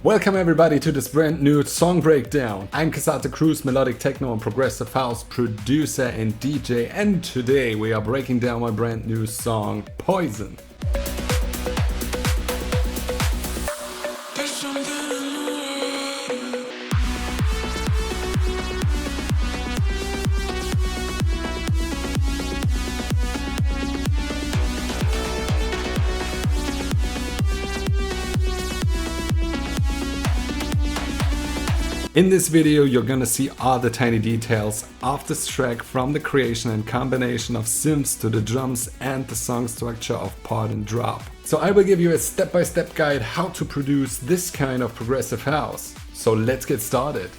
Welcome everybody to this brand new song breakdown. I'm Casate Cruz, melodic techno and progressive house producer and DJ, and today we are breaking down my brand new song, Poison. In this video you're gonna see all the tiny details of this track, from the creation and combination of synths to the drums and the song structure of part and drop. So I will give you a step-by-step guide how to produce this kind of progressive house. So let's get started.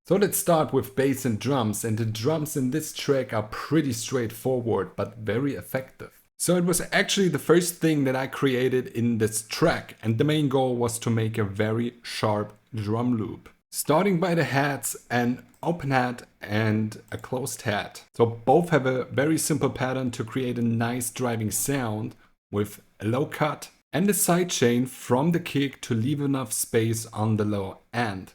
So let's start with bass and drums, and the drums in this track are pretty straightforward but very effective. So it was actually the first thing that I created in this track, and the main goal was to make a very sharp drum loop. Starting by the heads, an open head and a closed head. So both have a very simple pattern to create a nice driving sound with a low cut and a side chain from the kick to leave enough space on the low end.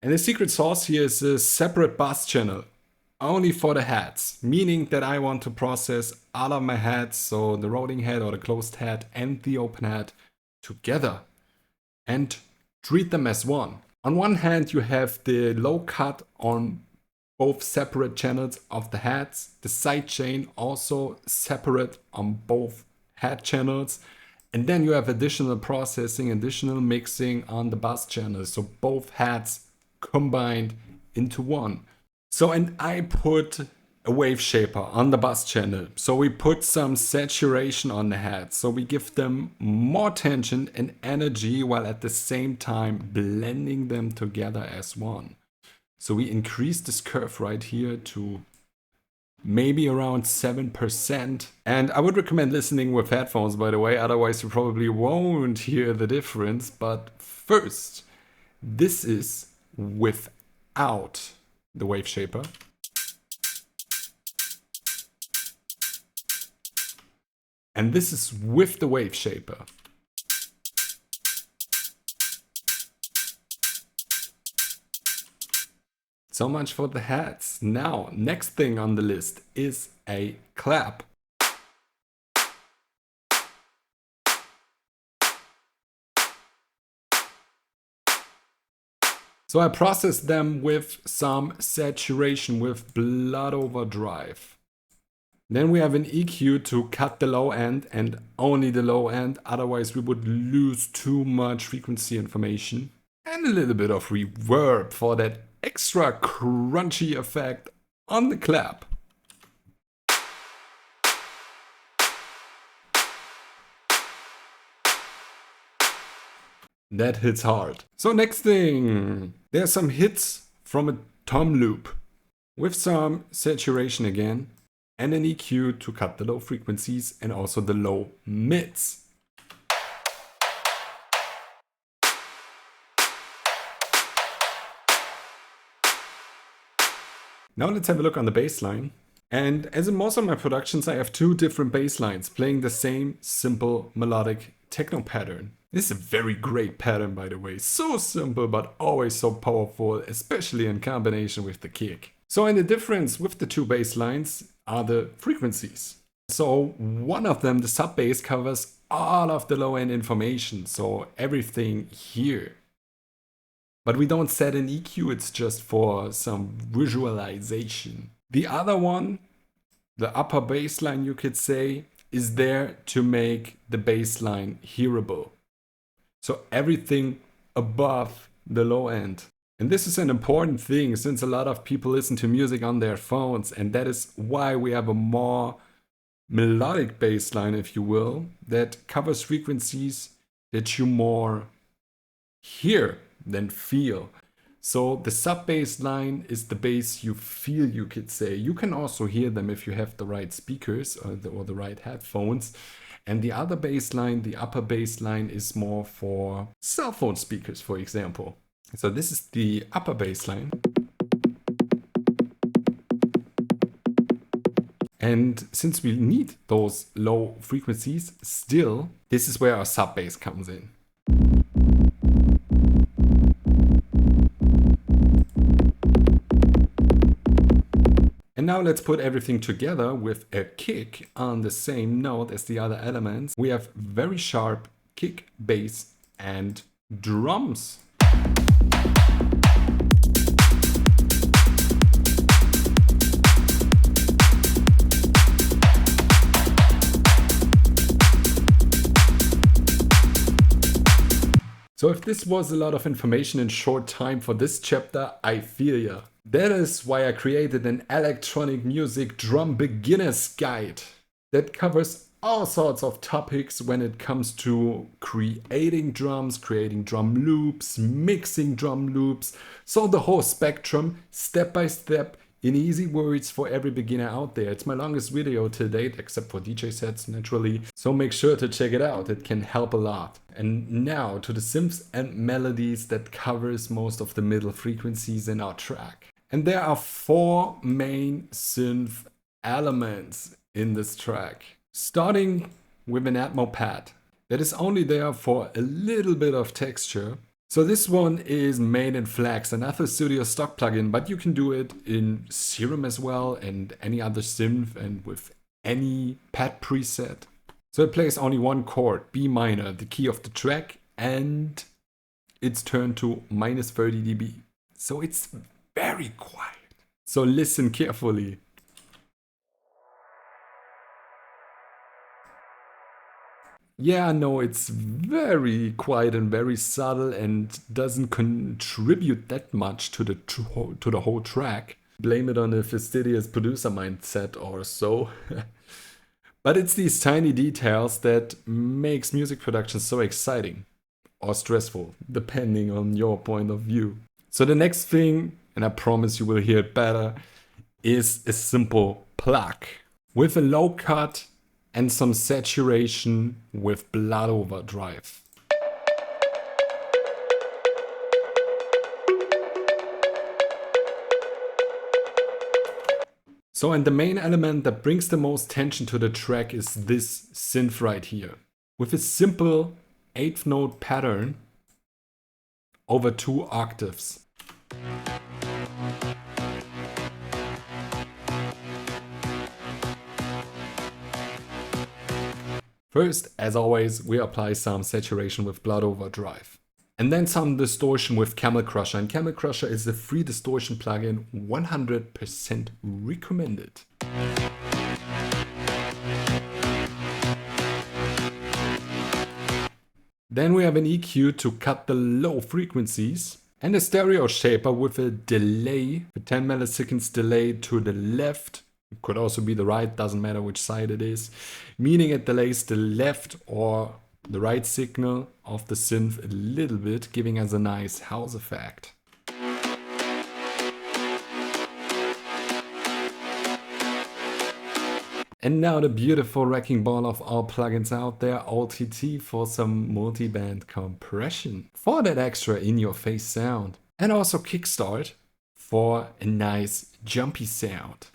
And the secret sauce here is a separate bass channel, only for the heads, meaning that I want to process all of my heads, so the rolling head or the closed head and the open head together and treat them as one. On one hand you have the low cut on both separate channels of the heads, the side chain also separate on both head channels, and then you have additional processing, additional mixing on the bass channel, so both heads combined into one. So, and I put a wave shaper on the bass channel, so we put some saturation on the head, so we give them more tension and energy while at the same time blending them together as one. So we increase this curve right here to maybe around 7%, and I would recommend listening with headphones, by the way, otherwise you probably won't hear the difference. But first, this is without the wave shaper. And this is with the wave shaper. So much for the heads. Now, next thing on the list is a clap. So I process them with some saturation, with blood overdrive. Then we have an EQ to cut the low end and only the low end, otherwise we would lose too much frequency information. And a little bit of reverb for that extra crunchy effect on the clap. That hits hard. So next thing, there's some hits from a tom loop with some saturation again and an EQ to cut the low frequencies and also the low mids. Now let's have a look on the bass line. And as in most of my productions, I have two different bass lines playing the same simple melodic techno pattern. This is a very great pattern, by the way. So simple, but always so powerful, especially in combination with the kick. So, and the difference with the two bass lines are the frequencies. So one of them, the sub bass, covers all of the low end information, so everything here. But we don't set an EQ, it's just for some visualization. The other one, the upper bass line, you could say, is there to make the bass line hearable. So everything above the low end. And this is an important thing, since a lot of people listen to music on their phones, and that is why we have a more melodic bass line, if you will, that covers frequencies that you more hear than feel. So the sub bass line is the bass you feel, you could say. You can also hear them if you have the right speakers or the right headphones. And the other bass line, the upper bass line, is more for cell phone speakers, for example. So this is the upper bass line. And since we need those low frequencies still, this is where our sub bass comes in. And now let's put everything together with a kick on the same note as the other elements. We have very sharp kick, bass, and drums. So if this was a lot of information in short time for this chapter, I feel ya. That is why I created an electronic music drum beginner's guide that covers all sorts of topics when it comes to creating drums, creating drum loops, mixing drum loops. So the whole spectrum, step by step, in easy words for every beginner out there. It's my longest video to date, except for DJ sets naturally. So make sure to check it out, it can help a lot. And now to the synths and melodies that covers most of the middle frequencies in our track. And there are 4 main synth elements in this track. Starting with an Atmo pad that is only there for a little bit of texture. So this one is made in Flex, another studio stock plugin, but you can do it in Serum as well and any other synth and with any pad preset. So it plays only one chord, B minor, the key of the track, and it's turned to -30 dB. So it's very quiet. So listen carefully. Yeah, no, it's very quiet and very subtle and doesn't contribute that much to the whole track. Blame it on a fastidious producer mindset or so. But it's these tiny details that makes music production so exciting or stressful, depending on your point of view. So the next thing, and I promise you will hear it better, is a simple plug with a low cut and some saturation with blood overdrive. So, and the main element that brings the most tension to the track is this synth right here, with a simple 8th note pattern over 2 octaves. First, as always, we apply some saturation with blood overdrive. And then some distortion with Camel Crusher. And Camel Crusher is a free distortion plugin, 100% recommended. Then we have an EQ to cut the low frequencies. And a stereo shaper with a delay, a 10 milliseconds delay to the left. It could also be the right, doesn't matter which side it is, meaning it delays the left or the right signal of the synth a little bit, giving us a nice house effect. And now the beautiful wrecking ball of all plugins out there, OTT, for some multi-band compression, for that extra in-your-face sound. And also Kickstart for a nice jumpy sound.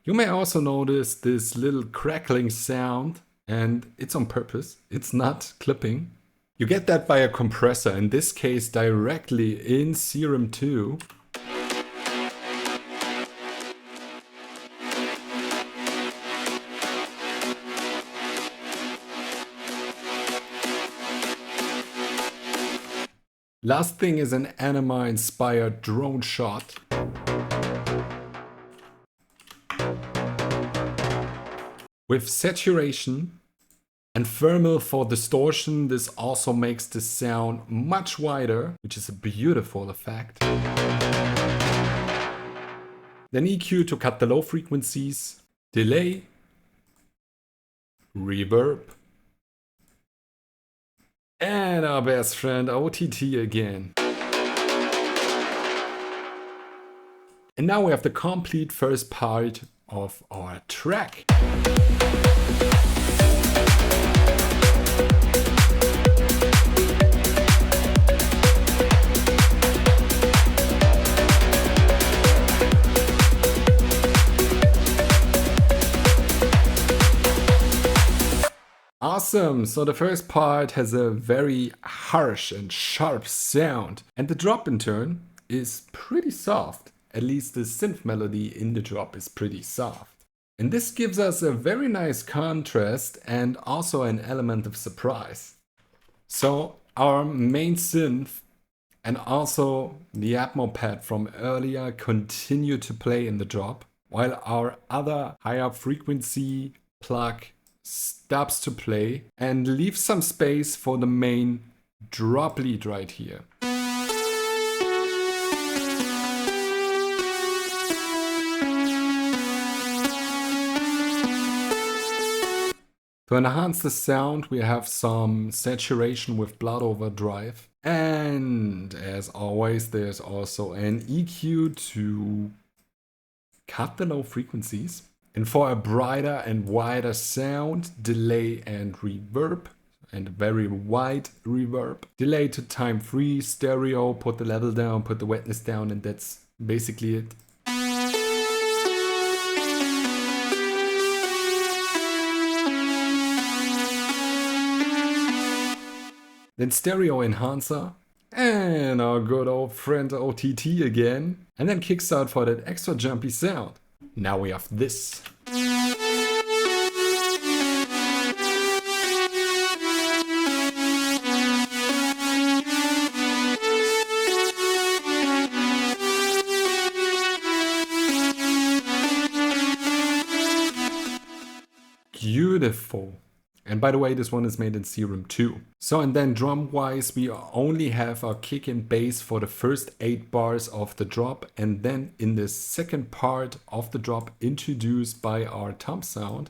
You may also notice this little crackling sound, and it's on purpose, it's not clipping. You get that by a compressor, in this case directly in Serum 2. Last thing is an anima-inspired drone shot. With saturation and thermal for distortion, this also makes the sound much wider, which is a beautiful effect. Then EQ to cut the low frequencies, delay, reverb, and our best friend OTT again. And now we have the complete first part of our track. Awesome, so the first part has a very harsh and sharp sound, and the drop in turn is pretty soft. At least the synth melody in the drop is pretty soft. And this gives us a very nice contrast and also an element of surprise. So our main synth and also the Atmo pad from earlier continue to play in the drop, while our other higher frequency plug stops to play and leaves some space for the main drop lead right here. To enhance the sound, we have some saturation with blood overdrive. And as always, there's also an EQ to cut the low frequencies. And for a brighter and wider sound, delay and reverb, and very wide reverb. Delay to time free, stereo, put the level down, put the wetness down, and that's basically it. Then stereo enhancer, and our good old friend OTT again, and then kickstart for that extra jumpy sound. Now we have this. Beautiful. And by the way, this one is made in Serum 2. So, and then drum wise, we only have our kick and bass for the first 8 bars of the drop. And then in the second part of the drop, introduced by our tom sound,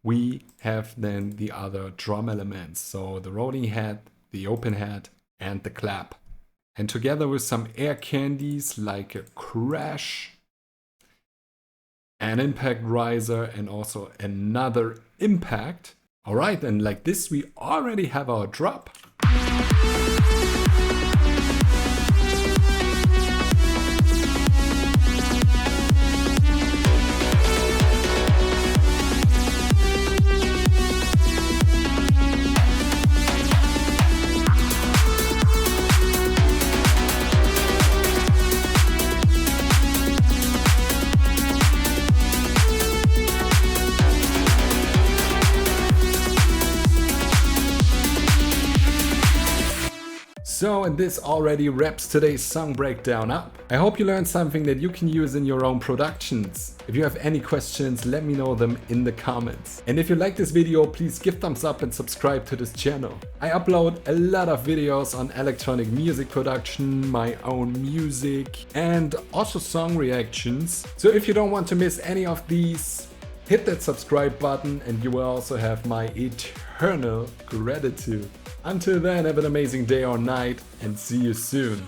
we have then the other drum elements. So the rolling head, the open head, and the clap. And together with some air candies like a crash, an impact riser, and also another impact. Alright, and like this we already have our drop. So, and this already wraps today's song breakdown up. I hope you learned something that you can use in your own productions. If you have any questions, let me know them in the comments. And if you like this video, please give thumbs up and subscribe to this channel. I upload a lot of videos on electronic music production, my own music, and also song reactions. So if you don't want to miss any of these, hit that subscribe button and you will also have my eternal gratitude. Until then, have an amazing day or night and see you soon.